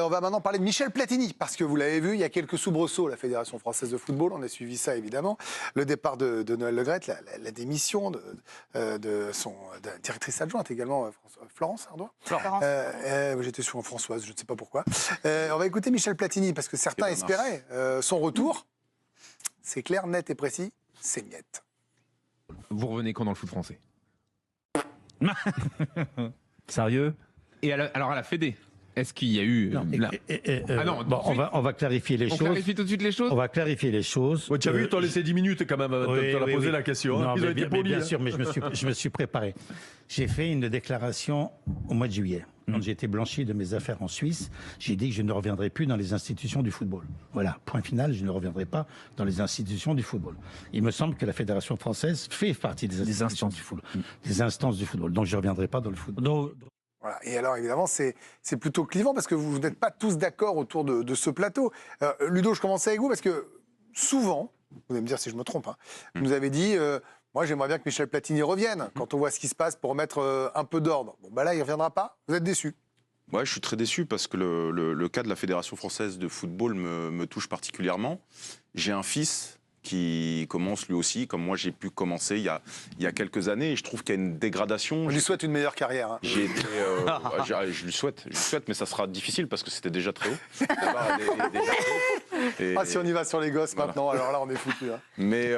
On va maintenant parler de Michel Platini, parce que vous l'avez vu, il y a quelques soubresauts, la Fédération française de football, on a suivi ça évidemment. Le départ de Noël Le Graët, la démission de la directrice adjointe également, Florence Ardois. J'étais sur Françoise, je ne sais pas pourquoi. On va écouter Michel Platini, parce que certains espéraient son retour. C'est clair, net et précis, c'est niette. Vous revenez quand dans le foot français? Sérieux? Et alors à la Fédé, est-ce qu'il y a eu... Bon, on va clarifier les choses. On clarifie tout de suite les choses. On va clarifier les choses. Ouais, tu as vu, t'as laissé 10 minutes quand même, t'as posé la question. Non, Ils ont été polis, bien sûr, mais je me suis préparé. J'ai fait une déclaration au mois de juillet. Quand j'ai été blanchi de mes affaires en Suisse, j'ai dit que je ne reviendrai plus dans les institutions du football. Voilà, point final, je ne reviendrai pas dans les institutions du football. Il me semble que la Fédération française fait partie des institutions du football. Des instances du football. Donc je ne reviendrai pas dans le football. Voilà. Et alors, évidemment, c'est plutôt clivant parce que vous n'êtes pas tous d'accord autour de ce plateau. Ludo, je commence avec vous parce que souvent, vous allez me dire si je me trompe, vous nous avez dit moi, j'aimerais bien que Michel Platini revienne quand on voit ce qui se passe pour remettre un peu d'ordre. Bon, bah là, il ne reviendra pas. Vous êtes déçu? Ouais, je suis très déçu parce que le cas de la Fédération française de football me touche particulièrement. J'ai un fils qui commence lui aussi, comme moi j'ai pu commencer il y a quelques années, et je trouve qu'il y a une dégradation. Je lui souhaite une meilleure carrière. J'ai été, je lui souhaite, mais ça sera difficile parce que c'était déjà très haut. Si on y va sur les gosses maintenant, alors là on est foutu. Mais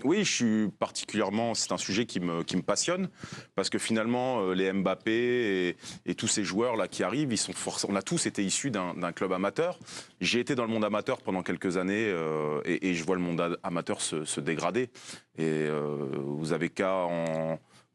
oui, je suis particulièrement, c'est un sujet qui me passionne parce que finalement les Mbappé et tous ces joueurs là qui arrivent, ils sont on a tous été issus d'un club amateur. J'ai été dans le monde amateur pendant quelques années et je vois le monde amateur se dégrader. Et vous avez qu'à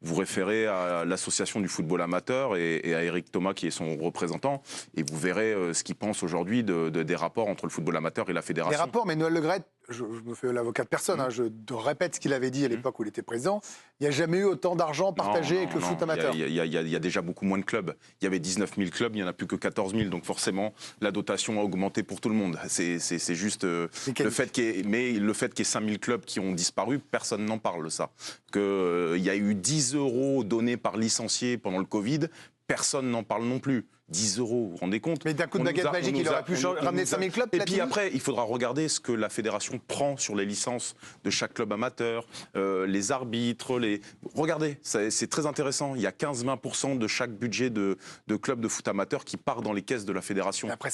vous référer à l'association du football amateur et à Eric Thomas qui est son représentant, et vous verrez ce qu'il pense aujourd'hui des rapports entre le football amateur et la fédération. Les rapports, mais Noël Le Graët, je me fais l'avocat de personne, je répète ce qu'il avait dit à l'époque où il était président, il n'y a jamais eu autant d'argent partagé avec le foot amateur. Il y a déjà beaucoup moins de clubs. Il y avait 19 000 clubs, il n'y en a plus que 14 000, donc forcément la dotation a augmenté pour tout le monde. C'est juste le fait qu'il y ait 5 000 clubs qui ont disparu, personne n'en parle, ça. Qu'il y a eu 10 € donnés par licencié pendant le Covid, personne n'en parle non plus. 10 €, vous vous rendez compte? Mais d'un coup de baguette magique, il aurait pu ramener 5 000 clubs. Et puis après, il faudra regarder ce que la fédération prend sur les licences de chaque club amateur, les arbitres, Regardez, c'est très intéressant. Il y a 15-20% de chaque budget de club de foot amateur qui part dans les caisses de la fédération. Mais après,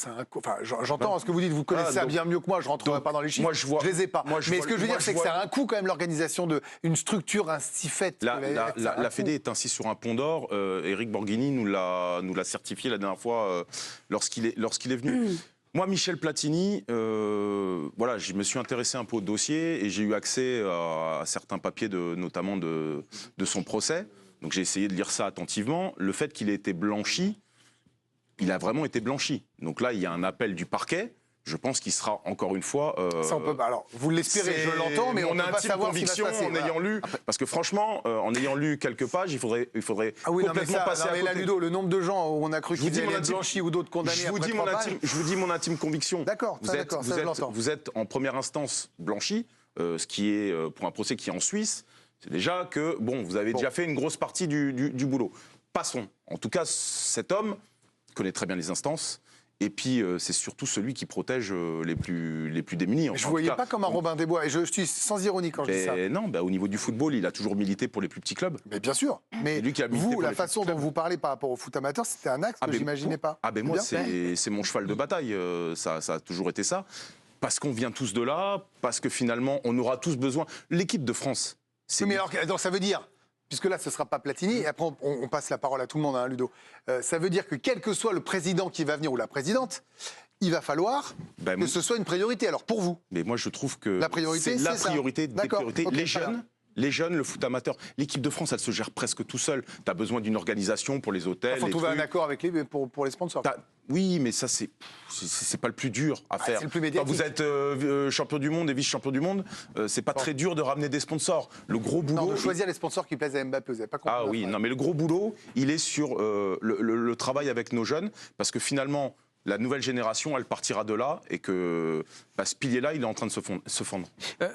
j'entends ce que vous dites, vous connaissez ça bien mieux que moi, je ne rentrerai pas dans les chiffres, moi, je les ai pas. Mais ce que je veux dire, c'est que ça a un coût quand même, l'organisation d'une structure ainsi faite. La Fédé est ainsi sur un pont d'or. Eric Borghini nous l'a certifié la dernière fois lorsqu'il est venu. Moi, Michel Platini, voilà, je me suis intéressé un peu au dossier et j'ai eu accès à certains papiers, notamment de son procès. Donc j'ai essayé de lire ça attentivement. Le fait qu'il ait été blanchi, il a vraiment été blanchi. Donc là, il y a un appel du parquet. Je pense qu'il sera encore une fois. Ça, on peut, alors, vous l'espérez, je l'entends, mais on n'a pas savoir conviction en ayant lu. Parce que franchement, en ayant lu quelques pages, il faudrait complètement passer à côté. Là, Ludo, le nombre de gens où on a cru qu'ils allaient être blanchis ou d'autres condamnés je vous dis mon intime conviction. D'accord, vous êtes en première instance blanchi, ce qui est pour un procès qui est en Suisse. C'est déjà que vous avez déjà fait une grosse partie du boulot. Passons. En tout cas, cet homme connaît très bien les instances. Et puis, c'est surtout celui qui protège les plus démunis. Je ne voyais pas comme un Robin des Bois, et je suis sans ironie quand je dis ça. Non, au niveau du football, il a toujours milité pour les plus petits clubs. Mais bien sûr. Mais vous, la façon dont vous parlez par rapport au foot amateur, c'était un axe que je n'imaginais pas. Moi, c'est mon cheval de bataille. Ça a toujours été ça. Parce qu'on vient tous de là, parce que finalement, on aura tous besoin. L'équipe de France. Oui, mais alors, ça veut dire. Puisque là, ce ne sera pas Platini, et après, on passe la parole à tout le monde, Ludo. Ça veut dire que quel que soit le président qui va venir, ou la présidente, il va falloir que ce soit une priorité. Alors, pour vous? Mais moi, je trouve que la priorité, c'est la priorité des priorités. Okay, les jeunes, le foot amateur. L'équipe de France, elle se gère presque tout seule. Tu as besoin d'une organisation pour les hôtels. Il faut trouver un accord avec pour les sponsors. Oui, mais ça, c'est pas le plus dur à faire. C'est le plus médiatique. Quand vous êtes champion du monde et vice-champion du monde, c'est pas très dur de ramener des sponsors. Le gros boulot... Non, de choisir les sponsors qui plaisent à Mbappé, vous n'avez pas compris. Non, mais le gros boulot, il est sur le travail avec nos jeunes, parce que finalement, la nouvelle génération, elle partira de là et que ce pilier-là, il est en train de se fondre.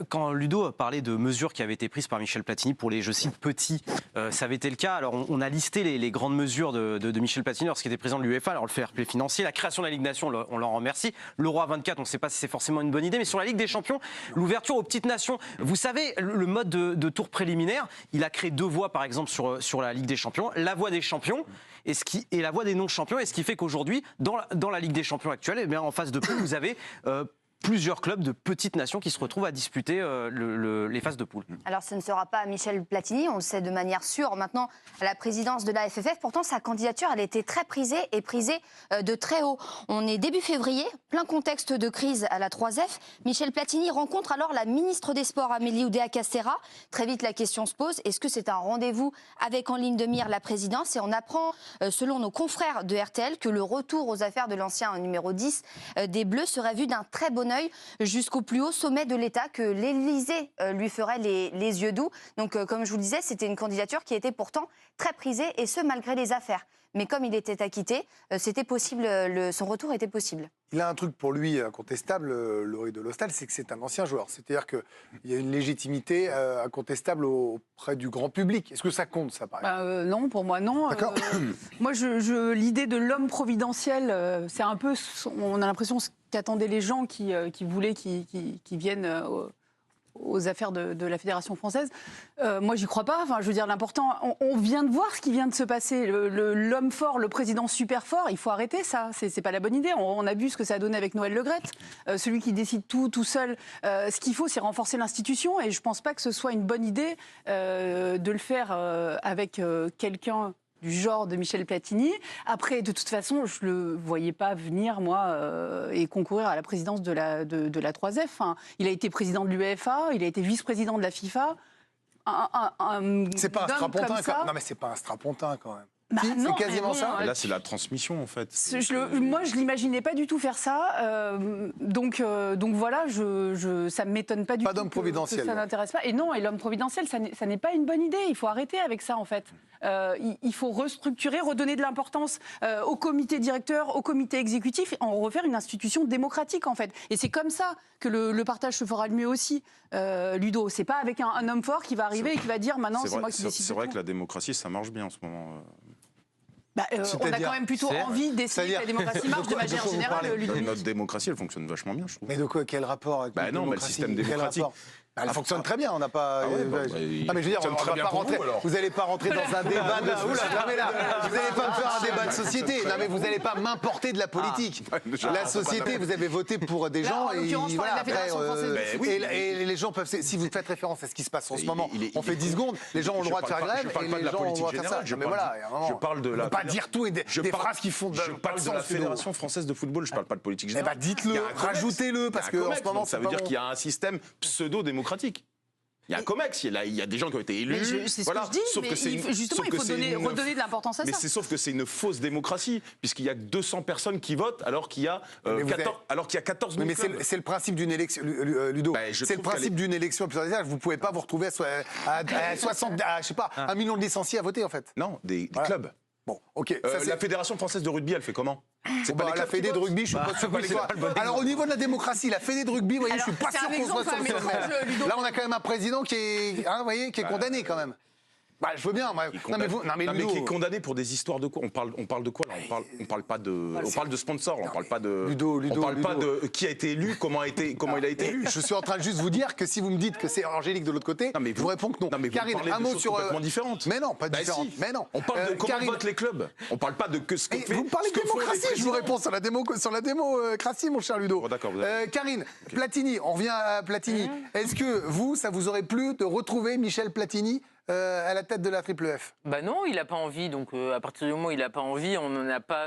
Quand Ludo parlait de mesures qui avaient été prises par Michel Platini pour les, je cite, petits, ça avait été le cas. Alors, on a listé les grandes mesures de Michel Platini lorsqu'il était président de l'UEFA. Alors, le fair play financier, la création de la Ligue des Nations, on l'en remercie. L'Euro à 24, on ne sait pas si c'est forcément une bonne idée, mais sur la Ligue des Champions, l'ouverture aux petites nations. Vous savez, le mode de tour préliminaire, il a créé 2 voies, par exemple, sur la Ligue des Champions. La voie des champions et la voie des non-champions. Et ce qui fait qu'aujourd'hui, dans la Ligue des Champions actuelle, eh bien, en phase de poule, vous avez plusieurs clubs de petites nations qui se retrouvent à disputer les phases de poule. Alors ce ne sera pas Michel Platini, on le sait de manière sûre maintenant à la présidence de la FFF. Pourtant sa candidature, elle était très prisée et prisée de très haut. On est début février, plein contexte de crise à la 3F. Michel Platini rencontre alors la ministre des Sports Amélie Oudéa-Castéra. Très vite la question se pose, est-ce que c'est un rendez-vous avec en ligne de mire la présidence? Et on apprend, selon nos confrères de RTL, que le retour aux affaires de l'ancien numéro 10 des Bleus serait vu d'un très bon œil jusqu'au plus haut sommet de l'État, que l'Élysée lui ferait les yeux doux. Donc, comme je vous le disais, c'était une candidature qui était pourtant très prisée, et ce, malgré les affaires. Mais comme il était acquitté, c'était possible, son retour était possible. Il a un truc pour lui incontestable, Laurie de Lostal, c'est que c'est un ancien joueur. C'est-à-dire qu'il y a une légitimité incontestable auprès du grand public. Est-ce que ça compte, ça, par exemple? Non, pour moi, non. D'accord. Moi, l'idée de l'homme providentiel, c'est un peu, on a l'impression, ce qu'attendaient les gens qui voulaient qu'ils viennent aux affaires de la Fédération française. Moi, j'y crois pas. Enfin, je veux dire, l'important, on vient de voir ce qui vient de se passer. L'homme fort, le président super fort, il faut arrêter ça. C'est pas la bonne idée. On a vu ce que ça a donné avec Noël Le Graët. Celui qui décide tout seul. Ce qu'il faut, c'est renforcer l'institution. Et je pense pas que ce soit une bonne idée de le faire avec quelqu'un du genre de Michel Platini. Après, de toute façon, je ne le voyais pas venir, moi, et concourir à la présidence de la 3F. Enfin, il a été président de l'UEFA, il a été vice-président de la FIFA. C'est pas un strapontin, ça. Non, mais c'est pas un strapontin, quand même. Bah Si, non, c'est quasiment mais bon, ça. Et là, c'est la transmission, en fait. Moi, je l'imaginais pas du tout faire ça. Donc voilà, ça me m'étonne pas du tout. Pas d'homme providentiel. Que ça n'intéresse pas. Et non, et l'homme providentiel, ça n'est pas une bonne idée. Il faut arrêter avec ça, en fait. Il faut restructurer, redonner de l'importance au comité directeur, au comité exécutif, et en refaire une institution démocratique, en fait. Et c'est comme ça que le partage se fera le mieux aussi, Ludo. C'est pas avec un homme fort qui va arriver et qui va dire maintenant c'est moi qui décide. C'est vrai que la démocratie, ça marche bien en ce moment. On a quand même plutôt envie d'essayer que la démocratie marche de manière générale, Ludo. Notre démocratie, elle fonctionne vachement bien, je trouve. Mais de quoi? Quel rapport avec la non, mais le démocratie? système Quel démocratique. rapport? Elle fonctionne très bien, on n'a pas. ouais, mais je veux dire, on va pas rentrer. Vous n'allez pas rentrer dans un débat de. Non, mais là, vous n'allez pas me faire un débat de société. Non, mais vous n'allez pas m'importer de la politique. La société, vous avez voté pour des gens et voilà. Après, et les gens peuvent. Si vous faites référence à ce qui se passe en ce moment, on fait 10 secondes. Les gens ont le droit de faire grève et les gens ont le droit de faire ça. Mais voilà, je parle de la. Pas dire tout et des phrases qui font. Je parle de la Fédération française de football. Je parle pas de politique générale. Eh ben, dites-le, rajoutez-le parce que en ce moment, ça veut dire qu'il y a un système pseudo-démocratique. Il y a un COMEX, il y a des gens qui ont été élus. C'est ce que je dis, sauf mais justement, il faut redonner de l'importance à ça. Mais sauf que c'est une fausse démocratie, puisqu'il y a 200 personnes qui votent, alors qu'il y a 14 000 mais c'est le principe d'une élection, Ludo. C'est le principe d'une élection. Vous ne pouvez pas vous retrouver à 1 million de licenciés à voter, en fait. Non, des clubs. Bon, ok. La Fédération française de rugby, elle fait comment? C'est pas la Fédé de rugby, je suis pas sûr que c'est quoi. Alors au niveau de la démocratie, la Fédé de rugby, vous voyez, je suis pas sûr qu'on soit sur le sommet. Là, on a quand même un président qui est, qui est condamné quand même. Bah, je veux bien. Mais qui est condamné pour des histoires de quoi? On parle de quoi là? On parle pas de. On parle de sponsor. On parle pas de. On parle pas de qui a été élu, comment il a été élu. Je suis en train de juste vous dire que si vous me dites que c'est Angélique de l'autre côté, je vous réponds que non. Karine, un mot sur complètement différentes. Mais non, pas différentes. Mais non. On parle de comment votent les clubs. On parle pas de ce que fait. Vous me parlez de démocratie. Je vous réponds sur la démocratie, mon cher Ludo. D'accord. Karine, Platini. On revient à Platini. Est-ce que ça vous aurait plu de retrouver Michel Platini à la tête de la Triple F? Bah non, il n'a pas envie. Donc à partir du moment où il n'a pas envie, on n'a pas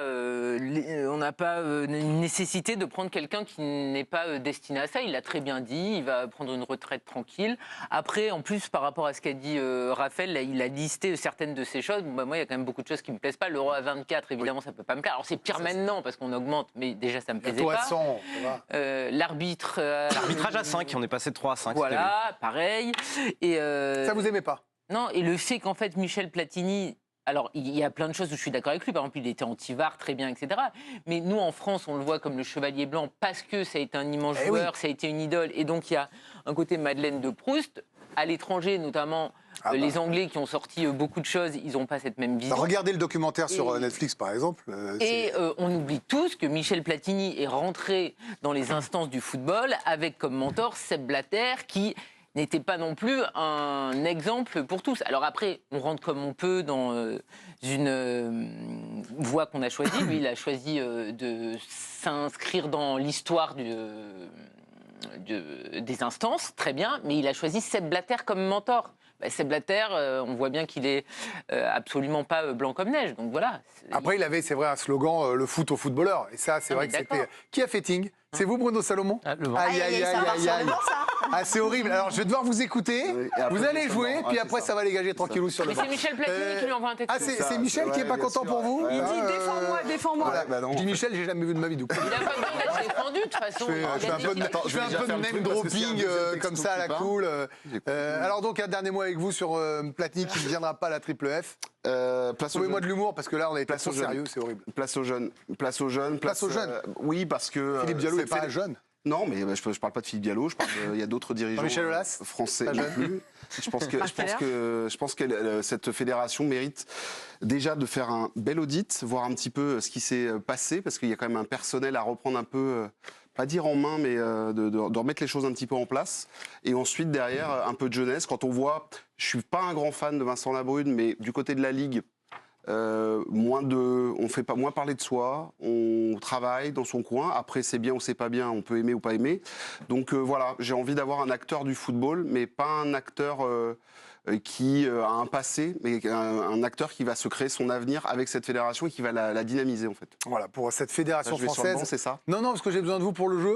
une nécessité de prendre quelqu'un qui n'est pas destiné à ça. Il l'a très bien dit. Il va prendre une retraite tranquille. Après, en plus, par rapport à ce qu'a dit Raphaël, là, il a listé certaines de ces choses. Bon, moi, il y a quand même beaucoup de choses qui me plaisent pas. L'Euro à 24, évidemment, ça peut pas me plaire. Alors c'est pire maintenant parce qu'on augmente, mais déjà ça me plaisait pas. L'arbitrage à 5, on est passé de 3 à 5. Voilà, pareil. Et ça vous aimait pas? Non, et le fait qu'en fait Michel Platini Alors, il y a plein de choses où je suis d'accord avec lui. Par exemple, il était anti-VAR, très bien, etc. Mais nous, en France, on le voit comme le chevalier blanc parce que ça a été un immense joueur, ça a été une idole. Et donc, il y a un côté Madeleine de Proust. À l'étranger, notamment, les Anglais qui ont sorti beaucoup de choses, ils n'ont pas cette même vision. Regardez le documentaire sur Netflix, par exemple. On oublie tous que Michel Platini est rentré dans les instances du football avec comme mentor Sepp Blatter, qui n'était pas non plus un exemple pour tous. Alors après, on rentre comme on peut dans une voie qu'on a choisie. Lui, il a choisi de s'inscrire dans l'histoire des instances, très bien, mais il a choisi Sepp Blatter comme mentor. Sepp Blatter, on voit bien qu'il est absolument pas blanc comme neige, donc voilà. Après, il avait, c'est vrai, un slogan, le foot aux footballeurs. Et ça, c'est vrai que c'était... Qui a fait Ting ? C'est vous, Bruno Salomon ? Aïe, aïe, aïe, aïe. Ah, c'est horrible. Alors, je vais devoir vous écouter. Vous allez jouer, puis après, ça va dégager tranquillou sur le Mais banc. c'est Michel Platini qui lui envoie un texto. Ah, c'est Michel qui n'est pas content pour vous ? Il dit défends-moi, défends-moi. Je dis Michel, j'ai jamais vu de ma vie. Il a pas défendu de toute façon. Je fais un peu de name dropping comme ça à la cool. Alors donc un dernier mot avec vous sur Platini qui ne viendra pas à la Triple F. Trouvez-moi de l'humour parce que là on a été trop sérieux, c'est horrible. Place aux jeunes. Place aux jeunes. Place aux jeunes. Oui, parce que Philippe Diallo n'est pas jeune. Non, mais je parle pas de Philippe Diallo. Il y a d'autres dirigeants Michel Aulas, français non plus. Je pense que cette fédération mérite déjà de faire un bel audit, voir un petit peu ce qui s'est passé, parce qu'il y a quand même un personnel à reprendre un peu. Pas dire en main, mais de remettre les choses un petit peu en place. Et ensuite, derrière, un peu de jeunesse. Quand on voit, je suis pas un grand fan de Vincent Labrune, mais du côté de la Ligue, on fait pas moins parler de soi, on travaille dans son coin. Après, c'est bien ou c'est pas bien, on peut aimer ou pas aimer. Donc voilà, j'ai envie d'avoir un acteur du football, mais pas un acteur qui a un passé, mais un acteur qui va se créer son avenir avec cette fédération et qui va la dynamiser en fait. Voilà, pour cette fédération Je vais sur le française. banc, c'est ça ? Non, parce que j'ai besoin de vous pour le jeu.